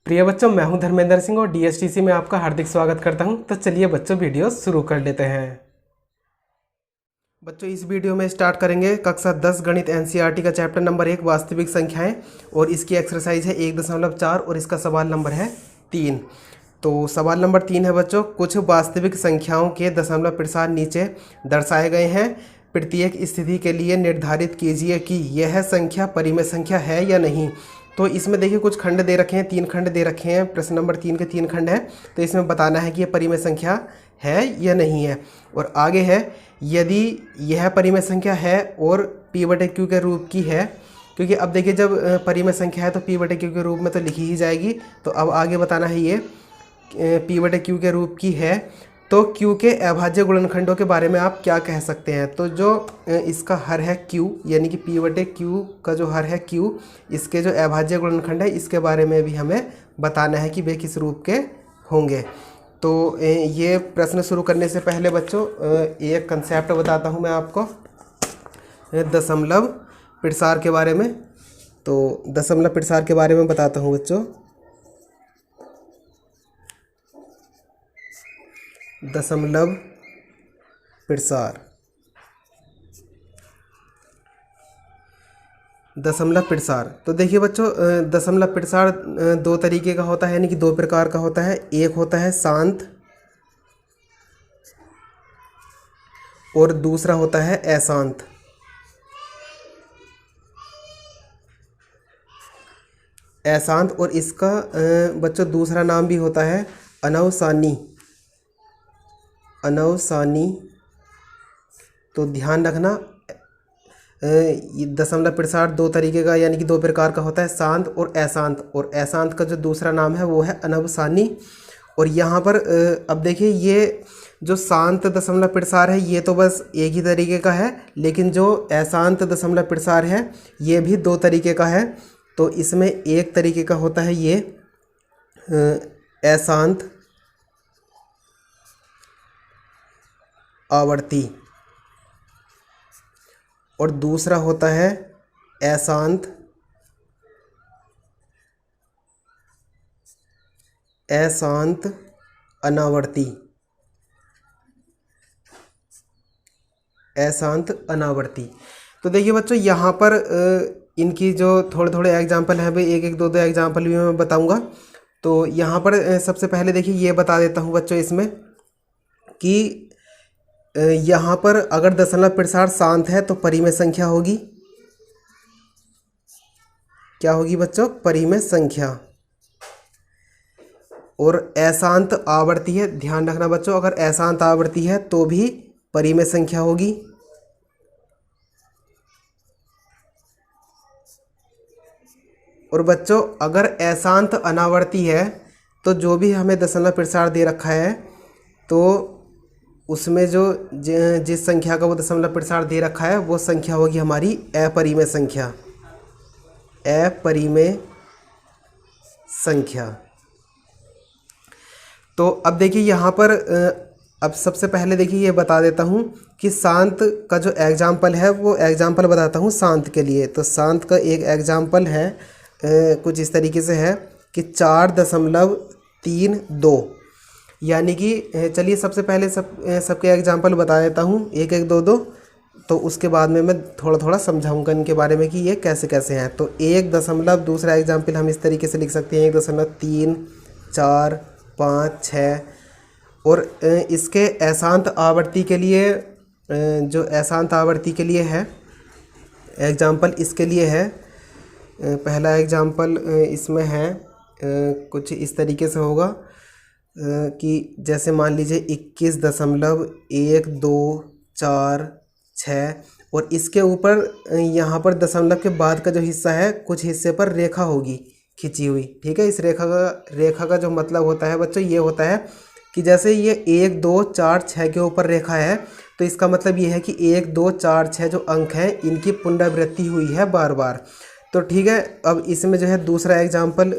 प्रिय बच्चों, मैं हूं धर्मेंद्र सिंह और डीएसटीसी में आपका हार्दिक स्वागत करता हूं। तो चलिए बच्चों, वीडियो शुरू कर लेते हैं। बच्चों, इस वीडियो में स्टार्ट करेंगे कक्षा 10 गणित एनसीईआरटी का चैप्टर नंबर 1 वास्तविक संख्याएं, और इसकी एक्सरसाइज है 1.4 और इसका सवाल नंबर है 3। तो सवाल नंबर 3 है बच्चों, कुछ वास्तविक संख्याओं के दशमलव प्रसार नीचे दर्शाए गए हैं। प्रत्येक स्थिति के लिए निर्धारित कीजिए कि यह संख्या परिमेय संख्या है या नहीं। तो इसमें देखिए कुछ खंड दे रखे हैं, 3 खंड दे रखे हैं। प्रश्न नंबर 3 के 3 खंड हैं, तो इसमें बताना है कि यह परिमेय संख्या है या नहीं है। और आगे है, यदि यह परिमेय संख्या है और p/q के रूप की है, क्योंकि अब देखिए जब परिमेय संख्या है तो p/q के रूप में तो लिखी ही जाएगी। तो अब आगे बताना है ये p/q के रूप की है, तो q के अभाज्य गुणनखंडों के बारे में आप क्या कह सकते हैं। तो जो इसका हर है q, यानी कि p/q का जो हर है q, इसके जो अभाज्य गुणनखंड है इसके बारे में भी हमें बताना है कि वे किस रूप के होंगे। तो ये प्रश्न शुरू करने से पहले बच्चों एक कंसेप्ट बताता हूँ मैं आपको दशमलव प्रसार के बारे में। तो दशमलव प्रसार के बारे में बताता हूँ बच्चों। दशमलव प्रसार, दशमलव प्रसार। तो देखिए बच्चों, दशमलव प्रसार दो तरीके का होता है, यानी कि दो प्रकार का होता है। एक होता है शांत और दूसरा होता है अशांत। अशांत, और इसका बच्चों दूसरा नाम भी होता है अनवसानी। अनवसानी। तो ध्यान रखना, दशमलव प्रसार दो तरीके का, यानी कि दो प्रकार का होता है, शांत और अशांत। और अशांत का जो दूसरा नाम है वो है अनवसानी। और यहाँ पर अब देखिए, ये जो शांत दशमलव प्रसार है ये तो बस एक ही तरीके का है, लेकिन जो अशांत दशमलव प्रसार है ये भी दो तरीके का है। तो इसमें एक तरीके का होता है ये अशांत आवर्ती, और दूसरा होता है अशांत अनावर्ती। अशांत अनावर्ती। तो देखिए बच्चों, यहाँ पर इनकी जो थोड़े थोड़े एग्जाम्पल हैं, भाई एक एक दो दो एग्जाम्पल भी मैं बताऊँगा। तो यहाँ पर सबसे पहले देखिए ये बता देता हूँ बच्चों इसमें कि यहाँ पर अगर दशमलव प्रसार शांत है तो परिमेय संख्या होगी। क्या होगी बच्चों? परिमेय संख्या। और अशांत आवर्ती है, ध्यान रखना बच्चों, अगर अशांत आवर्ती है तो भी परिमेय संख्या होगी। और बच्चों अगर अशांत अनावर्ती है तो जो भी हमें दशमलव प्रसार दे रखा है, तो उसमें जो जिस संख्या का वो दशमलव प्रसार दे रखा है वो संख्या होगी हमारी अपरिमेय संख्या। अपरिमेय संख्या। तो अब देखिए यहाँ पर अब सबसे पहले देखिए ये बता देता हूँ कि शांत का जो एग्जाम्पल है वो एग्जाम्पल बताता हूँ शांत के लिए। तो शांत का एक एग्जाम्पल है कुछ इस तरीके से है कि 4.32, यानी कि चलिए सबसे पहले सबके एग्जाम्पल बता देता हूँ, एक एक दो दो, तो उसके बाद में मैं थोड़ा थोड़ा समझाऊंगा इनके बारे में कि ये कैसे कैसे हैं। तो 1 दशमलव, दूसरा एग्जाम्पल हम इस तरीके से लिख सकते हैं 1.3, 4, 5, 6। और इसके अशांत आवर्ती के लिए, जो अशांत आवर्ती के लिए है एग्जाम्पल, इसके लिए है पहला एग्जाम्पल इसमें है कुछ इस तरीके से होगा कि जैसे मान लीजिए 21.124, और इसके ऊपर यहाँ पर दशमलव के बाद का जो हिस्सा है कुछ हिस्से पर रेखा होगी खिंची हुई। ठीक है, इस रेखा का जो मतलब होता है बच्चों ये होता है कि जैसे ये 1, 2, 4, 6 के ऊपर रेखा है, तो इसका मतलब ये है कि 1, 2, 4, 6 जो अंक हैं इनकी पुनरावृत्ति हुई है बार बार। तो ठीक है, अब इसमें जो है दूसरा एग्जाम्पल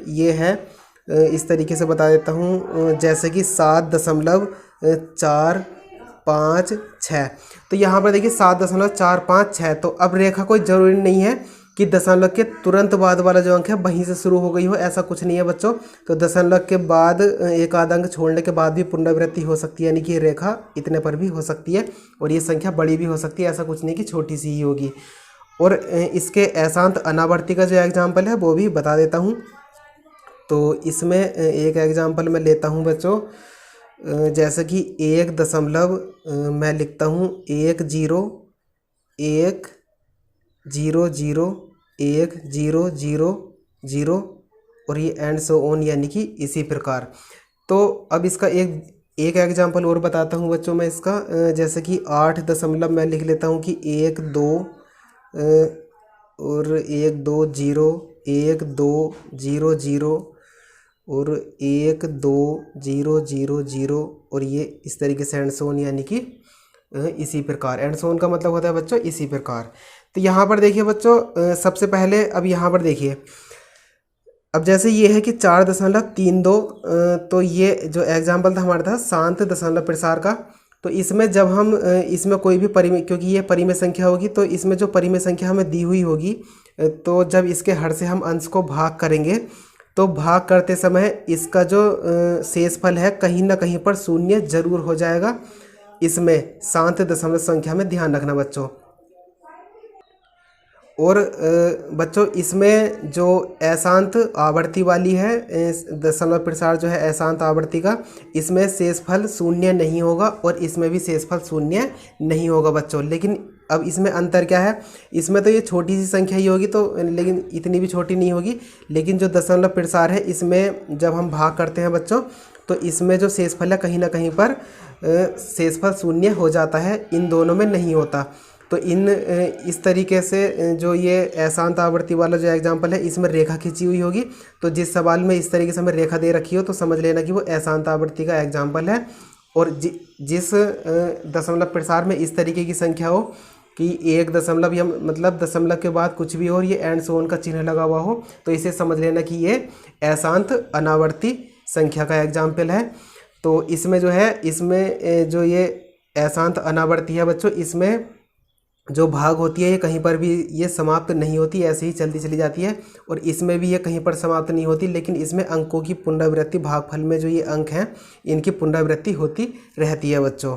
ये है, इस तरीके से बता देता हूँ, जैसे कि 7.456। तो यहाँ पर देखिए 7.456। तो अब रेखा कोई ज़रूरी नहीं है कि दशमलव के तुरंत बाद वाला जो अंक है वहीं से शुरू हो गई हो, ऐसा कुछ नहीं है बच्चों। तो दशमलव के बाद एक आधा अंक छोड़ने के बाद भी पुनरावृत्ति हो सकती है, यानी कि रेखा इतने पर भी हो सकती है और ये संख्या बड़ी भी हो सकती है, ऐसा कुछ नहीं कि छोटी सी ही होगी। और इसके अशांत अनावर्ती का जो एग्जाम्पल है वो भी बता देता हूँ। तो इसमें एक एग्जाम्पल मैं लेता हूँ बच्चों, जैसे कि 1 मैं लिखता हूँ 1 0 1 0 0 1 0 0 0 और ये एंड सो ऑन, यानी कि इसी प्रकार। तो अब इसका एक एग्जाम्पल और बताता हूँ बच्चों मैं इसका, जैसे कि 8 मैं लिख लेता हूँ कि 1 2 और 1 2 0 1 2 0 0 और 1 2 0 0 0 और ये इस तरीके से एंड सो ऑन, यानी कि इसी प्रकार। एंड सो ऑन का मतलब होता है बच्चों इसी प्रकार। तो यहाँ पर देखिए बच्चों, सबसे पहले अब यहाँ पर देखिए, अब जैसे ये है कि 4.32, तो ये जो एग्जाम्पल था हमारा था शांत दशमलव प्रसार का। तो इसमें जब हम इसमें कोई भी परिमेय, क्योंकि ये परिमेय संख्या होगी, तो इसमें जो परिमेय संख्या हमें दी हुई होगी, तो जब इसके हर से हम अंश को भाग करेंगे तो भाग करते समय इसका जो शेषफल है कहीं ना कहीं पर शून्य जरूर हो जाएगा। इसमें शांत दशमलव संख्या में ध्यान रखना बच्चों। और बच्चों इसमें जो अशांत आवर्ती वाली है, दशमलव प्रसार जो है अशांत आवर्ती का, इसमें शेषफल शून्य नहीं होगा और इसमें भी शेषफल शून्य नहीं होगा बच्चों। लेकिन अब इसमें अंतर क्या है, इसमें तो ये छोटी सी संख्या ही होगी, तो लेकिन इतनी भी छोटी नहीं होगी। लेकिन जो दशमलव प्रसार है इसमें जब हम भाग करते हैं बच्चों, तो इसमें जो शेषफल है कहीं ना कहीं पर शेषफल शून्य हो जाता है, इन दोनों में नहीं होता। तो इस तरीके से जो ये अशांत आवर्ती वाला जो एग्जाम्पल है इसमें रेखा खींची हुई होगी। तो जिस सवाल में इस तरीके से हमें रेखा दे रखी हो तो समझ लेना कि वो अशांत आवर्ती का एग्जाम्पल है। और जिस दशमलव प्रसार में इस तरीके की संख्या हो कि 1 दशमलव या मतलब दशमलव के बाद कुछ भी हो और ये एंड सो ऑन का चिन्ह लगा हुआ हो, तो इसे समझ लेना कि ये अशांत अनावर्ती संख्या का एग्जाम्पल है। तो इसमें जो है, इसमें जो ये अशांत अनावर्ती है बच्चों, इसमें जो भाग होती है ये कहीं पर भी ये समाप्त नहीं होती, ऐसे ही चलती चली जाती है। और इसमें भी ये कहीं पर समाप्त नहीं होती, लेकिन इसमें अंकों की पुनरावृत्ति, भागफल में जो ये अंक हैं इनकी पुनरावृत्ति होती रहती है बच्चों।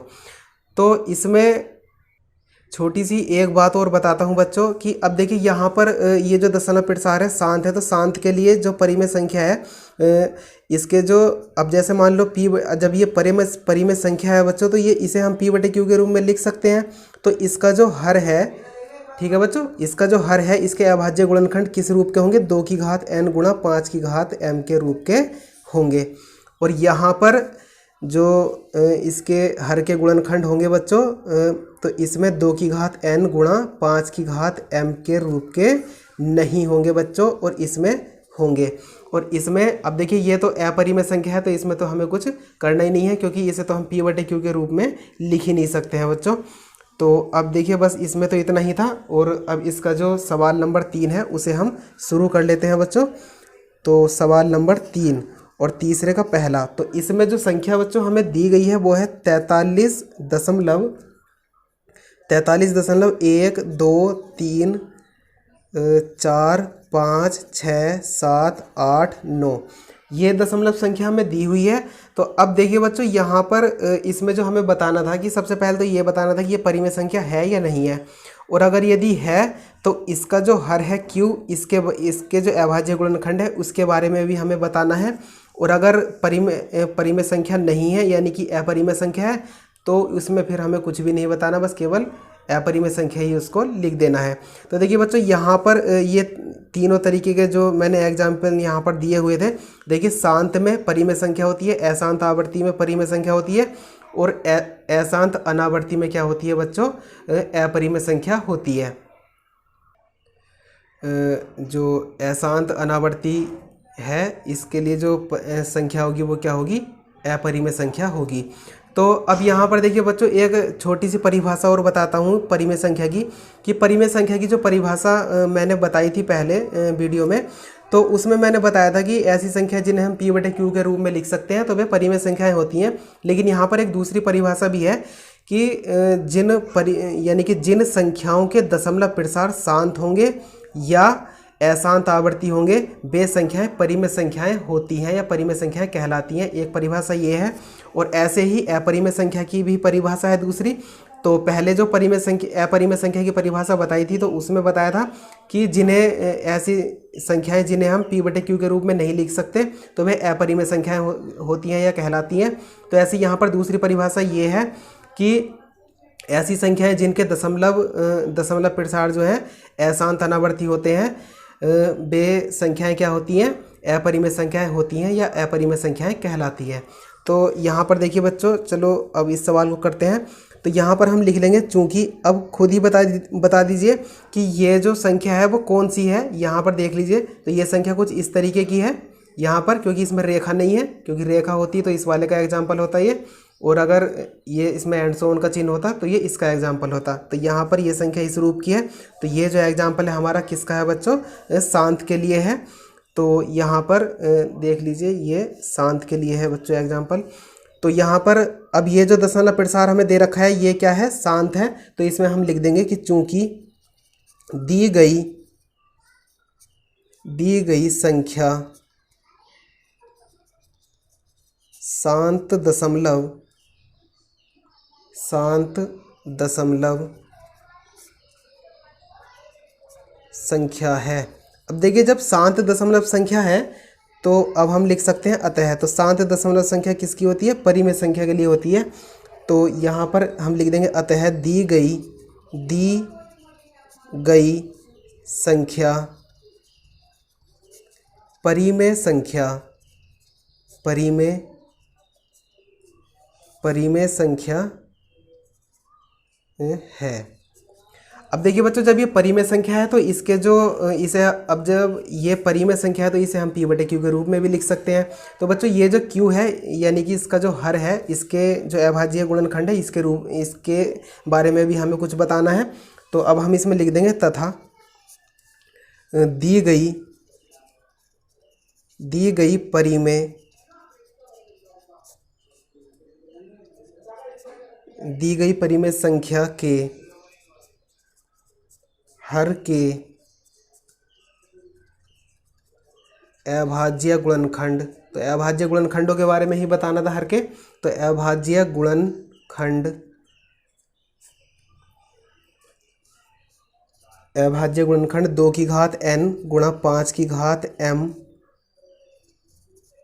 तो इसमें छोटी सी एक बात और बताता हूँ बच्चों कि अब देखिए यहाँ पर ये जो दशमलव प्रसार है शांत है, तो शांत के लिए जो परिमेय संख्या है इसके जो, अब जैसे मान लो पी, जब ये परिमेय संख्या है बच्चों, तो ये इसे हम p/q के रूप में लिख सकते हैं। तो इसका जो हर है, ठीक है बच्चों, इसका जो हर है इसके अभाज्य गुणनखंड किस रूप के होंगे, 2 की घात n गुणा 5 की घात m के रूप के होंगे। और यहाँ पर जो इसके हर के गुणनखंड होंगे बच्चों, तो इसमें 2 की घात n गुणा 5 की घात m के रूप के नहीं होंगे बच्चों, और इसमें होंगे। और इसमें अब देखिए ये तो अपरिमेय संख्या है, तो इसमें तो हमें कुछ करना ही नहीं है, क्योंकि इसे तो हम p/q के रूप में लिख ही नहीं सकते हैं बच्चों। तो अब देखिए बस इसमें तो इतना ही था। और अब इसका जो सवाल नंबर 3 है उसे हम शुरू कर लेते हैं बच्चों। तो सवाल नंबर 3 और तीसरे का पहला, तो इसमें जो संख्या बच्चों हमें दी गई है वो है 43 दशमलव 1 2 3 4 5 6 7 8 9, ये दशमलव संख्या हमें दी हुई है। तो अब देखिए बच्चों यहाँ पर इसमें जो हमें बताना था कि सबसे पहले तो ये बताना था कि ये परिमेय संख्या है या नहीं है। और अगर यदि है तो इसका जो हर है q, इसके जो अभाज्य गुणनखंड है उसके बारे में भी हमें बताना है। और अगर परिमेय संख्या नहीं है, यानी कि अपरिमेय संख्या है, तो उसमें फिर हमें कुछ भी नहीं बताना, बस केवल अपरिमेय संख्या ही उसको लिख देना है। तो देखिए बच्चों यहाँ पर ये तीनों तरीके के जो मैंने एग्जाम्पल यहाँ पर दिए हुए थे, देखिए शांत में परिमेय संख्या होती है, अशांत आवर्ती में परिमेय संख्या होती है, और अशांत अनावर्ती में क्या होती है बच्चों, अपरिमेय संख्या होती है। जो अशांत अनावर्ती है इसके लिए जो संख्या होगी वो क्या होगी, अपरिमेय संख्या होगी। तो अब यहाँ पर देखिए बच्चों एक छोटी सी परिभाषा और बताता हूँ परिमेय संख्या की, कि परिमेय संख्या की जो परिभाषा मैंने बताई थी पहले वीडियो में, तो उसमें मैंने बताया था कि ऐसी संख्या जिन्हें हम p/q के रूप में लिख सकते हैं तो वे परिमेय संख्याएं होती हैं। लेकिन यहाँ पर एक दूसरी परिभाषा भी है कि यानी कि जिन संख्याओं के दशमलव प्रसार शांत होंगे या अशांत आवर्ती होंगे वे संख्याएं परिमेय संख्याएं होती हैं या परिमेय संख्याएं कहलाती हैं। एक परिभाषा ये है। और ऐसे ही अपरिमेय संख्या की भी परिभाषा है दूसरी। तो पहले जो अपरिमेय संख्या की परिभाषा बताई थी तो उसमें बताया था कि जिन्हें ऐसी संख्याएं जिन्हें हम p/q के रूप में नहीं लिख सकते तो वे अपरिमेय संख्याएं होती हैं या कहलाती हैं। तो ऐसे यहाँ पर दूसरी परिभाषा ये है कि ऐसी संख्याएं जिनके दशमलव प्रसार जो है अशांत अनावर्ती होते हैं वे संख्याएं क्या होती हैं, अपरिमेय संख्याएं होती हैं या अपरिमेय संख्याएं कहलाती हैं। तो यहाँ पर देखिए बच्चों, चलो अब इस सवाल को करते हैं। तो यहाँ पर हम लिख लेंगे, चूँकि अब खुद ही बता दीजिए कि ये जो संख्या है वो कौन सी है। यहाँ पर देख लीजिए, तो ये संख्या कुछ इस तरीके की है यहाँ पर, क्योंकि इसमें रेखा नहीं है, क्योंकि रेखा होती तो इस वाले का एग्जाम्पल होता ये, और अगर ये इसमें एंड सो ऑन का चिन्ह होता तो ये इसका एग्जाम्पल होता। तो यहाँ पर ये संख्या इस रूप की है। तो ये जो एग्जाम्पल है हमारा किसका है बच्चों, शांत के लिए है। तो यहाँ पर देख लीजिए, ये शांत के लिए है बच्चों एग्जाम्पल। तो यहाँ पर अब ये जो दशमलव प्रसार हमें दे रखा है ये क्या है, शांत है। तो इसमें हम लिख देंगे कि चूंकि दी गई संख्या शांत दशमलव संख्या है। अब देखिए, जब शांत दशमलव संख्या है तो अब हम लिख सकते हैं अतः। तो शांत दशमलव संख्या किसकी होती है, परिमेय संख्या के लिए होती है। तो यहाँ पर हम लिख देंगे अतः दी गई संख्या परिमेय संख्या है। अब देखिए बच्चों, जब ये परिमेय संख्या है तो इसके जो इसे अब जब ये परिमेय संख्या है तो इसे हम p/q के रूप में भी लिख सकते हैं। तो बच्चों ये जो q है यानी कि इसका जो हर है, इसके जो अभाज्य गुणनखंड है इसके बारे में भी हमें कुछ बताना है। तो अब हम इसमें लिख देंगे तथा दी गई परिमेय संख्या के हर के अभाज्य गुणनखंड। तो अभाज्य गुणनखंडों के बारे में ही बताना था हर के। तो अभाज्य गुणनखंड 2 की घात n गुणा 5 की घात m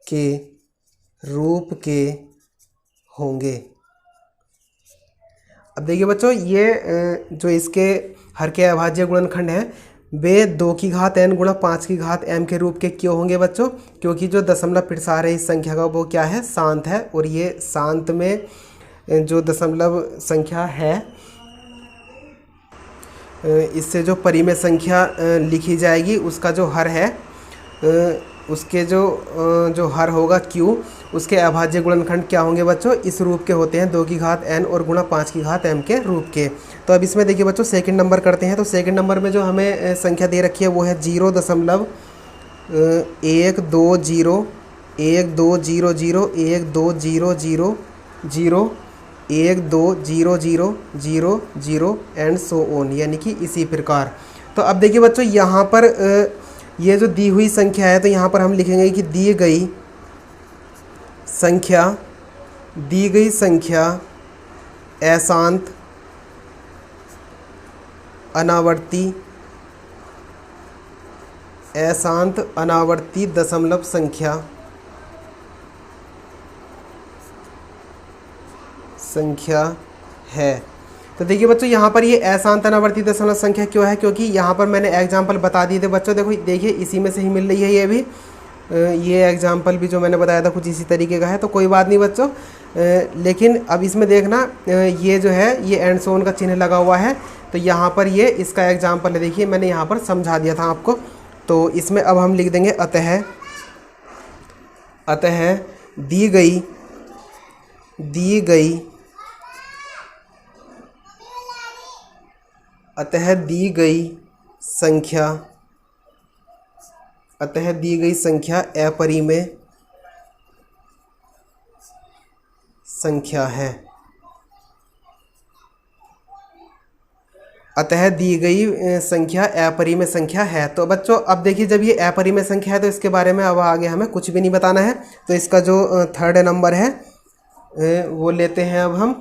के रूप के होंगे। अब देखिए बच्चों, ये जो इसके हर के अभाज्य गुणनखंड हैं वे 2 की घात n गुणा 5 की घात m के रूप के क्यों होंगे बच्चों, क्योंकि जो दशमलव प्रसार है इस संख्या का वो क्या है, शांत है। और ये शांत में जो दशमलव संख्या है इससे जो परिमेय संख्या लिखी जाएगी उसका जो हर है उसके जो हर होगा q, उसके अभाज्य गुणनखंड क्या होंगे बच्चों, इस रूप के होते हैं 2 की घात n और गुणा 5 की घात m के रूप के। तो अब इसमें देखिए बच्चों सेकंड नंबर करते हैं। तो सेकंड नंबर में जो हमें संख्या दे रखी है वो है 0.1200 1200 एंड सो ऑन, यानी कि इसी प्रकार। तो अब देखिए बच्चों, यहाँ पर ये जो दी हुई संख्या है तो यहाँ पर हम लिखेंगे कि दी गई संख्या अशांत अनावर्ती दशमलव संख्या है। तो देखिए बच्चों, यहाँ पर ये अशांत अनावर्ती दशमलव संख्या क्यों है, क्योंकि यहाँ पर मैंने एग्जाम्पल बता दिए थे बच्चों। देखो देखिए, इसी में से ही मिल रही है ये भी। ये एग्जाम्पल भी जो मैंने बताया था कुछ इसी तरीके का है। तो कोई बात नहीं बच्चों, लेकिन अब इसमें देखना ये जो है ये एंड सो ऑन का चिन्ह लगा हुआ है। तो यहाँ पर ये इसका एग्जाम्पल है। देखिए मैंने यहाँ पर समझा दिया था आपको। तो इसमें अब हम लिख देंगे अतः दी गई संख्या अपरिमेय संख्या है। अतः दी गई संख्या अपरिमेय संख्या है। तो बच्चों अब देखिए, जब ये अपरिमेय संख्या है तो इसके बारे में अब आगे हमें कुछ भी नहीं बताना है। तो इसका जो थर्ड नंबर है वो लेते हैं अब हम।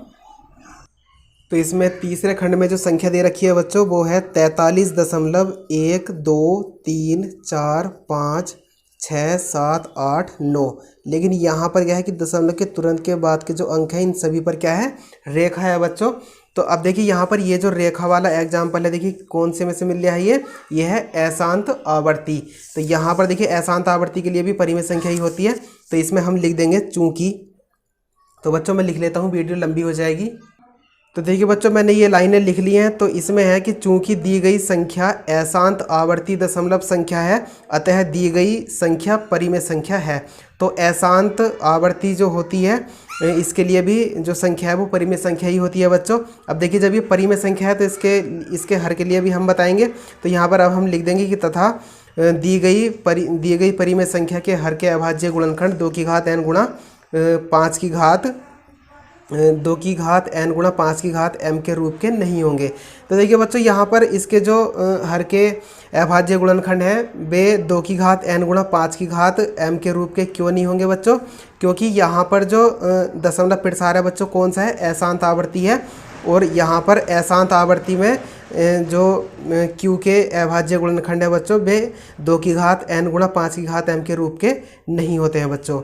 तो इसमें तीसरे खंड में जो संख्या दे रखी है बच्चों वो है 43.1, 2, 3, 4, 5, 6, 7, 8, 9। लेकिन यहाँ पर क्या है कि दशमलव के तुरंत के बाद के जो अंक हैं इन सभी पर क्या है, रेखा है बच्चों। तो अब देखिए यहाँ पर ये जो रेखा वाला एग्जाम्पल है, देखिए कौन से में से मिल रहा है, ये है अशांत आवर्ती। तो यहाँ पर देखिए अशांत आवर्ती के लिए भी परिमेय संख्या ही होती है। तो इसमें हम लिख देंगे चूंकि। तो बच्चों मैं लिख लेता हूँ, वीडियो लंबी हो जाएगी। तो देखिए बच्चों मैंने ये लाइनें लिख ली हैं। तो इसमें है कि चूंकि दी गई संख्या अशांत आवर्ती दशमलव संख्या है, अतः दी गई संख्या परिमेय संख्या है। तो अशांत आवर्ती जो होती है इसके लिए भी जो संख्या है वो परिमेय संख्या ही होती है बच्चों। अब देखिए जब ये परिमेय संख्या है तो इसके हर के लिए भी हम बताएंगे। तो यहाँ पर अब हम लिख देंगे कि तथा दी गई परिमेय संख्या के हर के अभाज्य गुणनखंड 2 की घात n गुणा 5 की घात 2 की घात n गुणा 5 की घात m के रूप के नहीं होंगे। तो देखिए बच्चों यहाँ पर इसके जो हर के अभाज्य गुणनखंड है वे 2 की घात n गुणा 5 की घात m के रूप के क्यों नहीं होंगे बच्चों? क्योंकि यहाँ पर जो दशमलव प्रसार है बच्चों कौन सा है, अशांत आवर्ती है। और यहाँ पर अशांत आवर्ती में जो q के अभाज्य गुणनखंड है बच्चों वे 2 की घात n गुणा 5 की घात m के रूप के नहीं होते हैं बच्चों।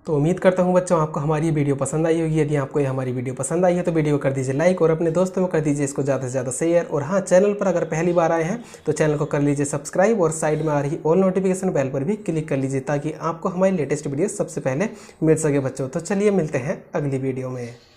तो उम्मीद करता हूँ बच्चों आपको हमारी वीडियो पसंद आई होगी। यदि आपको ये हमारी वीडियो पसंद आई है तो वीडियो को कर दीजिए लाइक और अपने दोस्तों में कर दीजिए इसको ज़्यादा से ज़्यादा शेयर। और हाँ, चैनल पर अगर पहली बार आए हैं तो चैनल को कर लीजिए सब्सक्राइब और साइड में आ रही ऑल नोटिफिकेशन बेल पर भी क्लिक कर लीजिए ताकि आपको हमारी लेटेस्ट वीडियो सबसे पहले मिल सके बच्चों। तो चलिए मिलते हैं अगली वीडियो में।